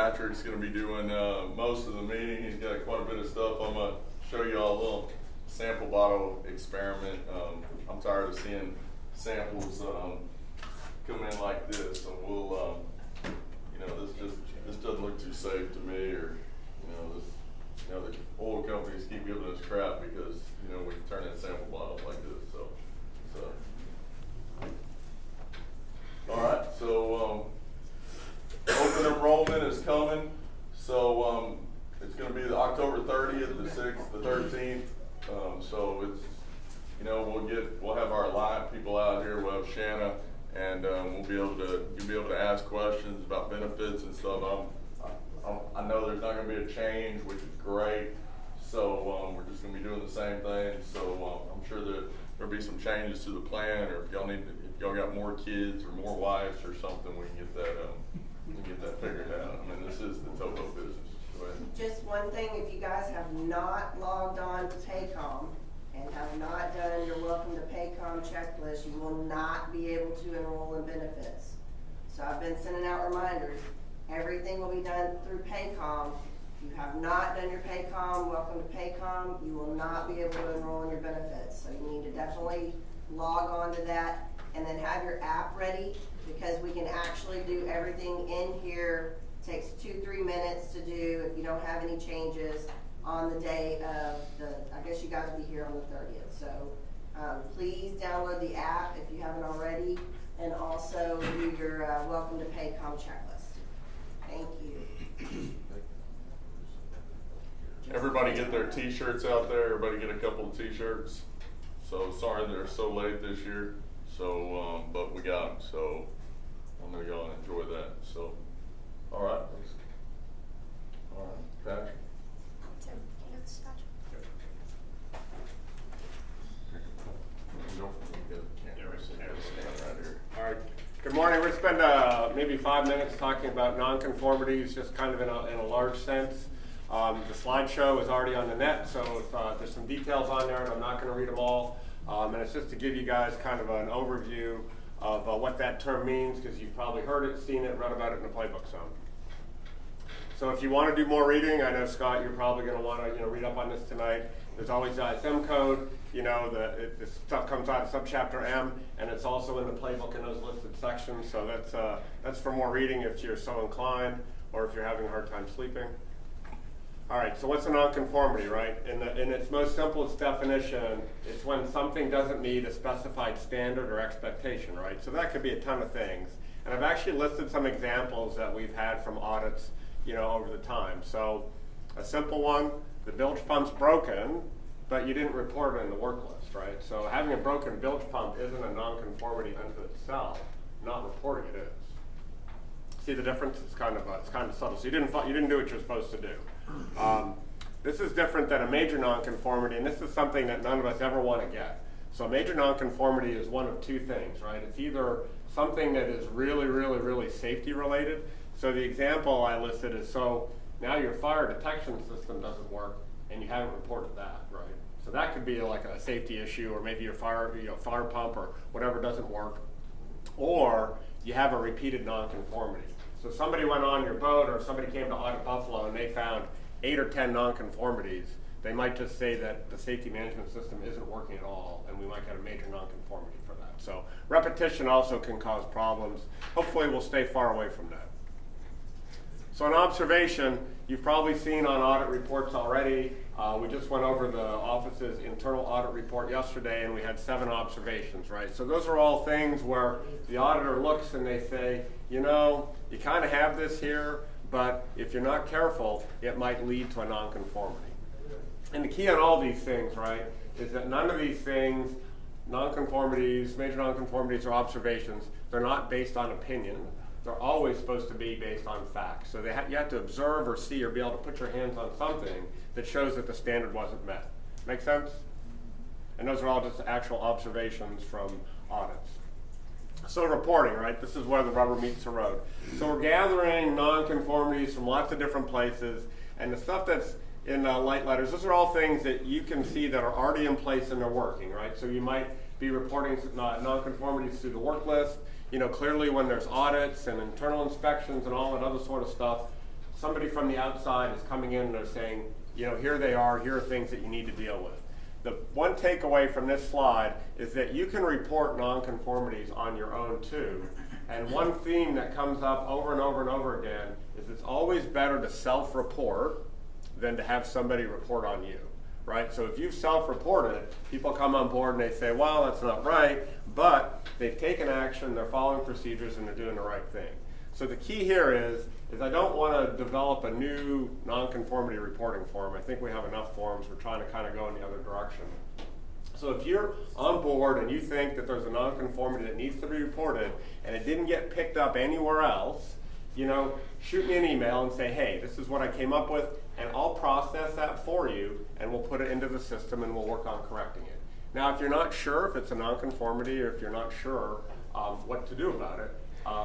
Patrick's going to be doing most of the meeting. He's got quite a bit of stuff. I'm going to show you all a little sample bottle experiment. I'm tired of seeing samples come in like this, so we'll, this doesn't look too safe to me, or the oil companies keep giving us crap because we turn in sample bottles like this. So all right, so open enrollment is coming. So it's going to be the October 30th, the 6th, the 13th. So it's we'll have our live people out here. We'll have Shanna, and you'll be able to ask questions about benefits and stuff. I know there's not going to be a change, which is great. So we're just going to be doing the same thing. So I'm sure that there'll be some changes to the plan, or if y'all got more kids or more wives or something, we can get that figured out. I mean, this is the Topo business. Go ahead. Just one thing, if you guys have not logged on to Paycom and have not done your Welcome to Paycom checklist, you will not be able to enroll in benefits. So I've been sending out reminders. Everything will be done through Paycom. If you have not done your Paycom, Welcome to Paycom, you will not be able to enroll in your benefits. So you need to definitely log on to that and then have your app ready, because we can actually do everything in here. It takes 2-3 minutes to do if you don't have any changes on the day of I guess you guys will be here on the 30th. So please download the app if you haven't already, and also do your Welcome to Paycom checklist. Thank you. Everybody get their t-shirts out there. Everybody get a couple of t-shirts. So sorry they're so late this year. So, but we got them. So I know y'all enjoy that. So, all right. All right, Patrick. Tim, can you get the scotch? All right. Good morning. We're going to spend maybe 5 minutes talking about nonconformities, just kind of in a large sense. The slideshow is already on the net, so if, there's some details on there, and I'm not going to read them all. And it's just to give you guys kind of an overview of what that term means, because you've probably heard it, seen it, read about it in the playbook some. So if you want to do more reading, I know, Scott, you're probably going to want to read up on this tonight. There's always ISM code. This stuff comes out of subchapter M, and it's also in the playbook in those listed sections. So that's for more reading if you're so inclined, or if you're having a hard time sleeping. All right, so what's a nonconformity, right? In its most simplest definition, it's when something doesn't meet a specified standard or expectation, right? So that could be a ton of things. And I've actually listed some examples that we've had from audits, over the time. So a simple one, the bilge pump's broken, but you didn't report it in the work list, right? So having a broken bilge pump isn't a nonconformity unto itself. Not reporting it is. See the difference? It's kind of subtle. So you didn't do what you're supposed to do. This is different than a major nonconformity, and this is something that none of us ever want to get. So a major nonconformity is one of two things, right? It's either something that is really, really, really safety related. So the example I listed is, so now your fire detection system doesn't work, and you haven't reported that, right? So that could be like a safety issue, or maybe your fire pump or whatever doesn't work, or you have a repeated nonconformity. So somebody went on your boat, or somebody came to Audit Buffalo and they found 8 or 10 nonconformities. They might just say that the safety management system isn't working at all, and we might get a major nonconformity for that. So repetition also can cause problems. Hopefully we'll stay far away from that. So an observation, you've probably seen on audit reports already. We just went over the office's internal audit report yesterday, and we had 7 observations, right? So those are all things where the auditor looks and they say, you kind of have this here, but if you're not careful, it might lead to a nonconformity. And the key on all these things, right, is that none of these things, nonconformities, major nonconformities, or observations, they're not based on opinion. They're always supposed to be based on facts. So you have to observe or see or be able to put your hands on something that shows that the standard wasn't met. Make sense? And those are all just actual observations from audits. So reporting, right? This is where the rubber meets the road. So we're gathering nonconformities from lots of different places, and the stuff that's in light letters, those are all things that you can see that are already in place and they're working, right? So you might be reporting nonconformities through the work list. Clearly when there's audits and internal inspections and all that other sort of stuff, somebody from the outside is coming in and they're saying, you know, here they are, here are things that you need to deal with. The one takeaway from this slide is that you can report nonconformities on your own too. And one theme that comes up over and over and over again is it's always better to self-report than to have somebody report on you, right? So if you've self-reported, people come on board and they say, well, that's not right, but they've taken action, they're following procedures, and they're doing the right thing. So the key here is I don't want to develop a new nonconformity reporting form. I think we have enough forms. We're trying to kind of go in the other direction. So if you're on board and you think that there's a nonconformity that needs to be reported and it didn't get picked up anywhere else, you know, shoot me an email and say, hey, this is what I came up with, and I'll process that for you, and we'll put it into the system and we'll work on correcting it. Now, if you're not sure if it's a nonconformity or if you're not sure what to do about it,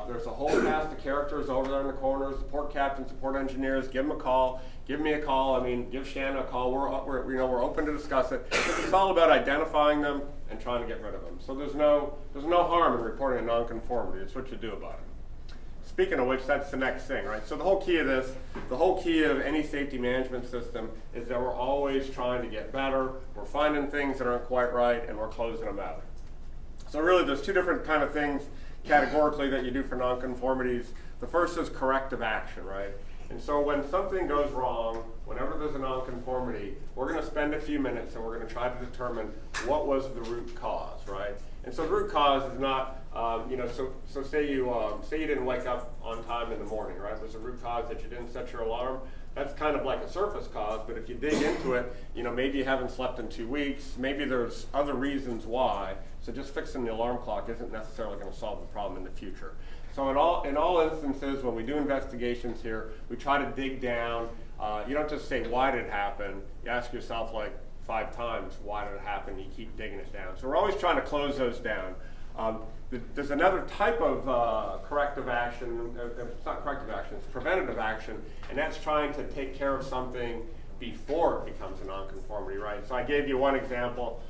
there's a whole cast of characters over there in the corners, support captains, support engineers. Give them a call. Give me a call. I mean, give Shanna a call. We're open to discuss it. It's all about identifying them and trying to get rid of them. So there's no harm in reporting a nonconformity. It's what you do about it. Speaking of which, that's the next thing, right? So the whole key of this, the whole key of any safety management system is that we're always trying to get better. We're finding things that aren't quite right, and we're closing them out. So really, there's two different kind of things categorically that you do for nonconformities. The first is corrective action, right? And so when something goes wrong, whenever there's a nonconformity, we're going to spend a few minutes and we're going to try to determine what was the root cause, right? And so the root cause is not, so say you didn't wake up on time in the morning, right? There's a root cause that you didn't set your alarm. That's kind of like a surface cause, but if you dig into it, you know, maybe you haven't slept in 2 weeks, maybe there's other reasons why. So just fixing the alarm clock isn't necessarily going to solve the problem in the future. So in all instances, when we do investigations here, we try to dig down. You don't just say, why did it happen? You ask yourself like 5 times, why did it happen? You keep digging it down. So we're always trying to close those down. There's another type of corrective action. It's not corrective action, it's preventative action, and that's trying to take care of something before it becomes a nonconformity, right? So I gave you one example.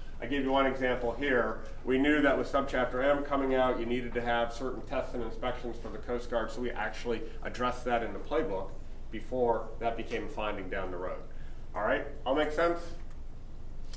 Here. We knew that with Subchapter M coming out, you needed to have certain tests and inspections for the Coast Guard, so we actually addressed that in the playbook before that became a finding down the road. All right, all make sense?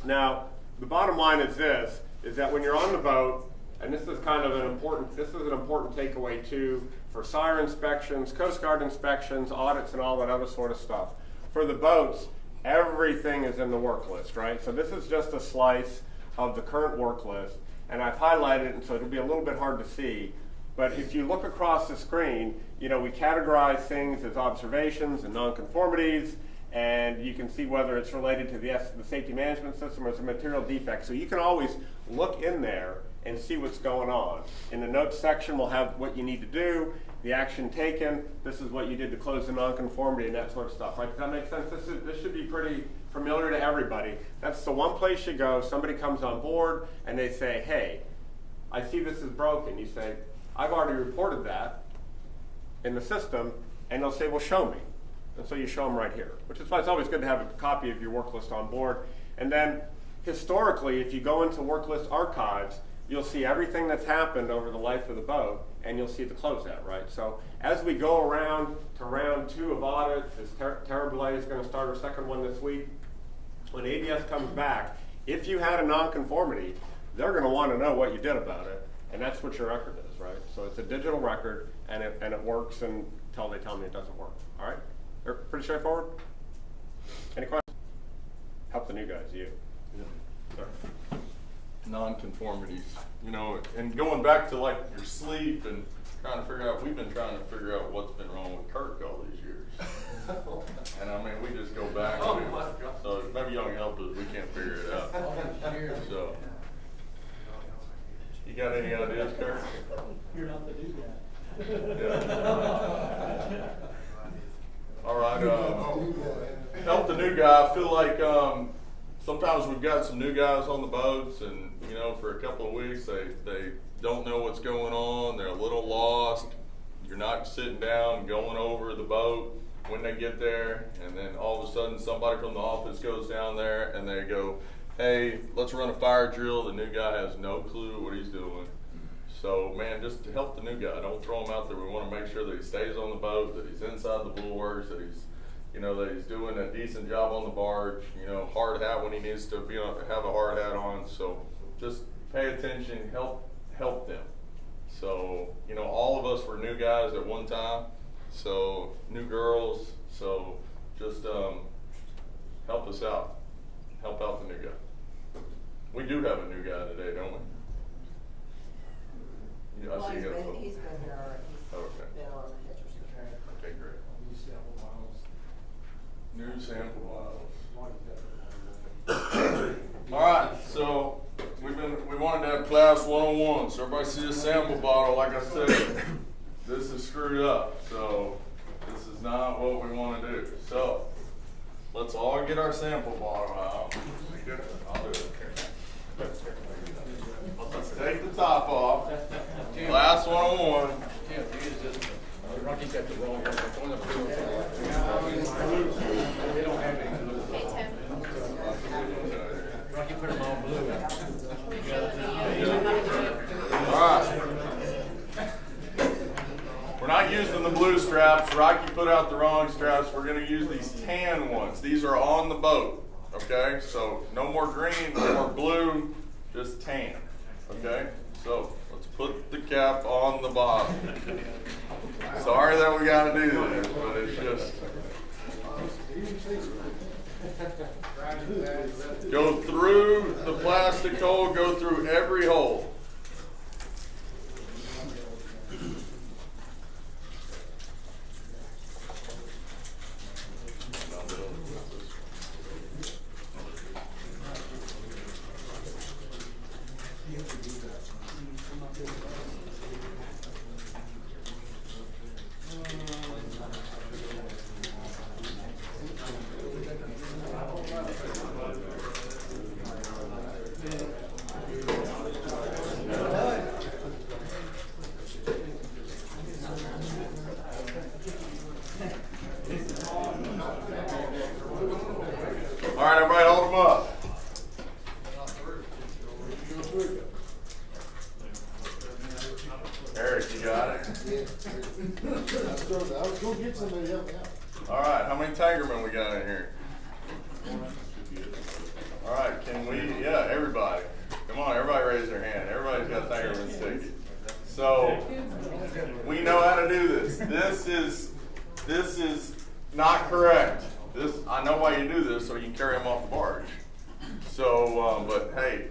Now, the bottom line is this, is that when you're on the boat, and this is kind of an important takeaway too, for SIRE inspections, Coast Guard inspections, audits, and all that other sort of stuff. For the boats, everything is in the work list, right? So this is just a slice of the current work list, and I've highlighted it, and so it'll be a little bit hard to see. But if you look across the screen, you know, we categorize things as observations and nonconformities, and you can see whether it's related to the safety management system or it's a material defect. So you can always look in there and see what's going on. In the notes section, we'll have what you need to do, the action taken, this is what you did to close the nonconformity, and that sort of stuff, right? Does that make sense? This should be pretty familiar to everybody. That's the one place you go, somebody comes on board, and they say, hey, I see this is broken. You say, I've already reported that in the system, and they'll say, well, show me. And so you show them right here, which is why it's always good to have a copy of your work list on board. And then, historically, if you go into work list archives, you'll see everything that's happened over the life of the boat, and you'll see the closeout, right? So as we go around to round 2 of audits, as Tara Belay is going to start her second one this week, when ABS comes back, if you had a nonconformity, they're going to want to know what you did about it, and that's what your record is, right? So it's a digital record, and it works until they tell me it doesn't work, all right? They're pretty straightforward. Any questions? Help the new guys, you. Yeah. Sorry. Nonconformities, you know, and going back to like your sleep and trying to figure out, we've been trying to figure out what's been wrong with Kirk all these years. And I mean, we just go back. Oh my God. So maybe y'all can help us. We can't figure it out. So, you got any ideas, Kirk? You're not the new guy. Yeah. All right. Help the new guy. I feel like sometimes we've got some new guys on the boats, and you know, for a couple of weeks they don't know what's going on. They're a little lost. You're not sitting down going over the boat when they get there, and then all of a sudden somebody from the office goes down there and they go, hey, let's run a fire drill. The new guy has no clue what he's doing. So, man, just to help the new guy, don't throw him out there. We want to make sure that he stays on the boat, that he's inside the bulwarks, that he's, you know, that he's doing a decent job on the barge, you know, hard hat when he needs to be on, have a hard hat on. So just pay attention, help them. So, you know, all of us were new guys at one time, so new girls, so just help us out. Help out the new guy. We do have a new guy today, don't we? Yeah, I Well, see he's you got a been, photo. he's been here already. He's Okay. been on the pictures with her. Okay, great. New sample bottles. All right, so we wanted to have class 101. So everybody see a sample bottle. Like I said, this is screwed up. So this is not what we want to do. So let's all get our sample bottle out. I'll do it. Let's take the top off. Class 101. Rocky got the wrong one. It's on the blue. They don't have any blue. Hey, Tim. Rocky put them all blue. All right. We're not using the blue straps. Rocky put out the wrong straps. We're going to use these tan ones. These are on the boat. Okay? So no more green, no more blue, just tan. Okay? So let's put the cap on the bottom. Sorry that we got to do this, but it's just. Go through the plastic hole, go through every hole. All right, everybody, hold them up. Eric, you got it? I was gonna get somebody to help me out. All right, how many Tigermen we got in here? All right, can we, yeah, everybody. Come on, everybody raise their hand. Everybody's got Tigerman sticky. So, we know how to do this. This is not correct. I know why you do this, so you can carry them off the barge. So, but hey,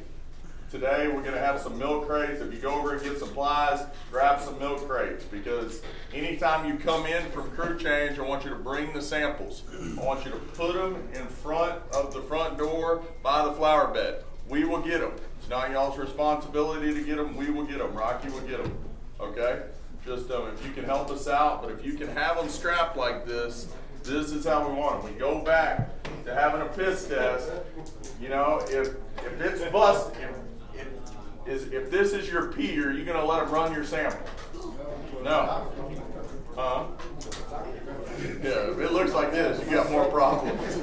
today we're gonna have some milk crates. If you go over and get supplies, grab some milk crates, because anytime you come in from crew change, I want you to bring the samples. I want you to put them in front of the front door by the flower bed. We will get them. It's not y'all's responsibility to get them. We will get them. Rocky will get them. Okay? Just if you can help us out, but if you can have them strapped like this, this is how we want them. We go back to having a piss test. You know, if it's busted, if this is your pee, are you going to let them run your sample? No. Yeah, if it looks like this, you got more problems.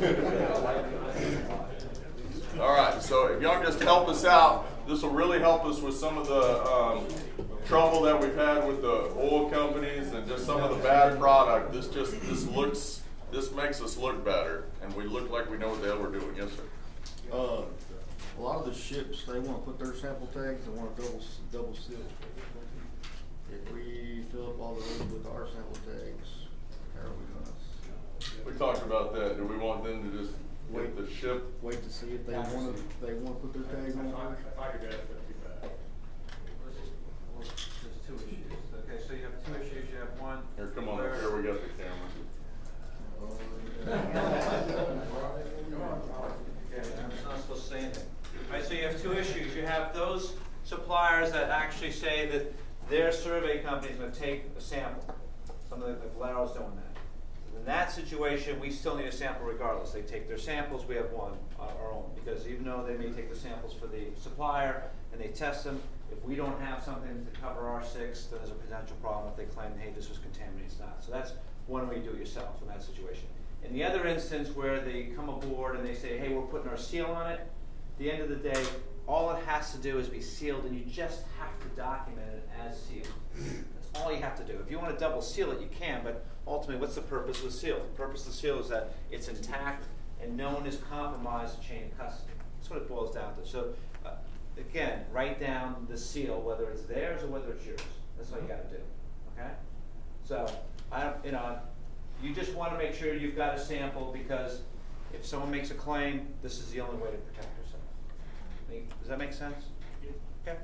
All right, so if y'all just help us out, this will really help us with some of the trouble that we've had with the oil companies and just some of the bad product. This makes us look better, and we look like we know what the hell we're doing. Yes, sir. A lot of the ships, they want to put their sample tags, they want to double seal. If we fill up all those with our sample tags, how are we gonna? We talked about that. Do we want them to just wait the ship? Wait to see if they want to put their tag on there? There's two issues. Okay, so you have two issues. You have one. Here, come on up here. We got the camera. Okay, I'm not supposed to say anything. All right, so you have two issues. You have those suppliers that actually say that their survey company is going to take a sample. Something like Valero's doing that. In that situation, we still need a sample regardless. They take their samples, we have one, our own. Because even though they may take the samples for the supplier and they test them, if we don't have something to cover our 6, then there's a potential problem if they claim, hey, this was contaminated, it's not. So that's one way you do it yourself in that situation. In the other instance where they come aboard and they say, hey, we're putting our seal on it, at the end of the day, all it has to do is be sealed, and you just have to document it as sealed. That's all you have to do. If you want to double seal it, you can, but ultimately, what's the purpose of the seal? The purpose of the seal is that it's intact and no one has compromised the chain of custody. That's what it boils down to. So, again, write down the seal, whether it's theirs or whether it's yours. That's all you got to do. Okay? So, you just want to make sure you've got a sample, because if someone makes a claim, this is the only way to protect yourself. Does that make sense? Okay.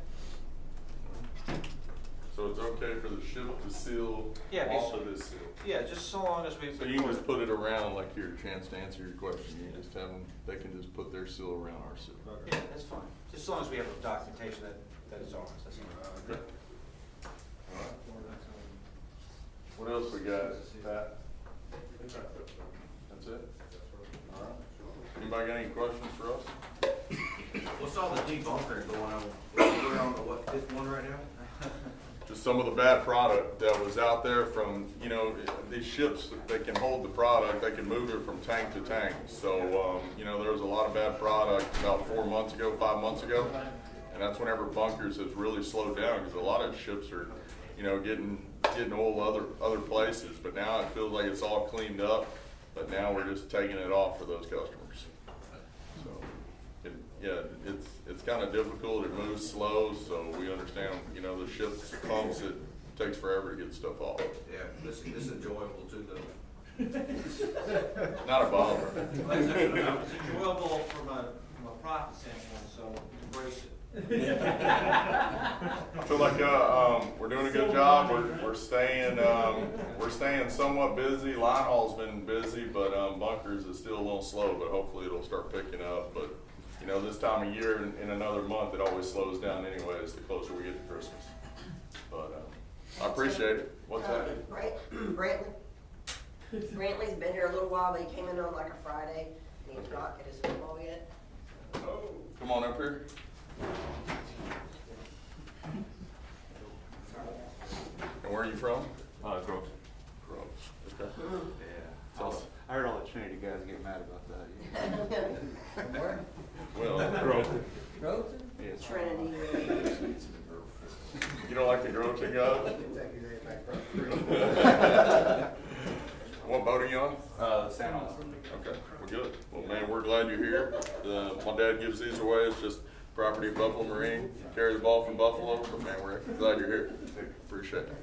So it's okay for the ship to seal Yeah, off of this seal? Yeah, just so long as we. So you can just put it around like your chance to answer your question. You just have them, they can just put their seal around our seal. Yeah, that's fine. Just as long as we have a documentation that is ours. That's fine. Okay. All right. What else we got, Pat? That's it? All right. Anybody got any questions for us? What's all the debunkering going on? We're on the what, fifth one right now? Just some of the bad product that was out there from, these ships, they can hold the product, they can move it from tank to tank. So, there was a lot of bad product about 4 months ago, 5 months ago. And that's whenever bunkers has really slowed down, because a lot of ships are, getting oil other places. But now it feels like it's all cleaned up, but now we're just taking it off for those customers. So, it's kind of difficult. It moves slow, so we understand, the ship's pumps, it takes forever to get stuff off. Yeah, this is enjoyable too, though. Not a bother. It's enjoyable from a profit standpoint, so embrace it. I feel like we're doing a good job. We're staying somewhat busy. Line haul's been busy, but bunkers is still a little slow. But hopefully it'll start picking up. But this time of year, in another month, it always slows down anyways. The closer we get to Christmas. But I appreciate it. What's that? Brantley's been here a little while, but he came in on like a Friday, and he did not get his football yet. Oh, come on up here. And where are you from? Gross. Gross. Okay. Yeah. Tell us. I heard all the Trinity guys get mad about that. Where? Well, Gross. Yes. Trinity. You don't like the Groton guys? What boat are you on? San Jose. Okay, we're good. Well, man, we're glad you're here. My dad gives these away. It's just property of Buffalo Marine. Carry the ball from Buffalo, but man, we're glad you're here. Appreciate it.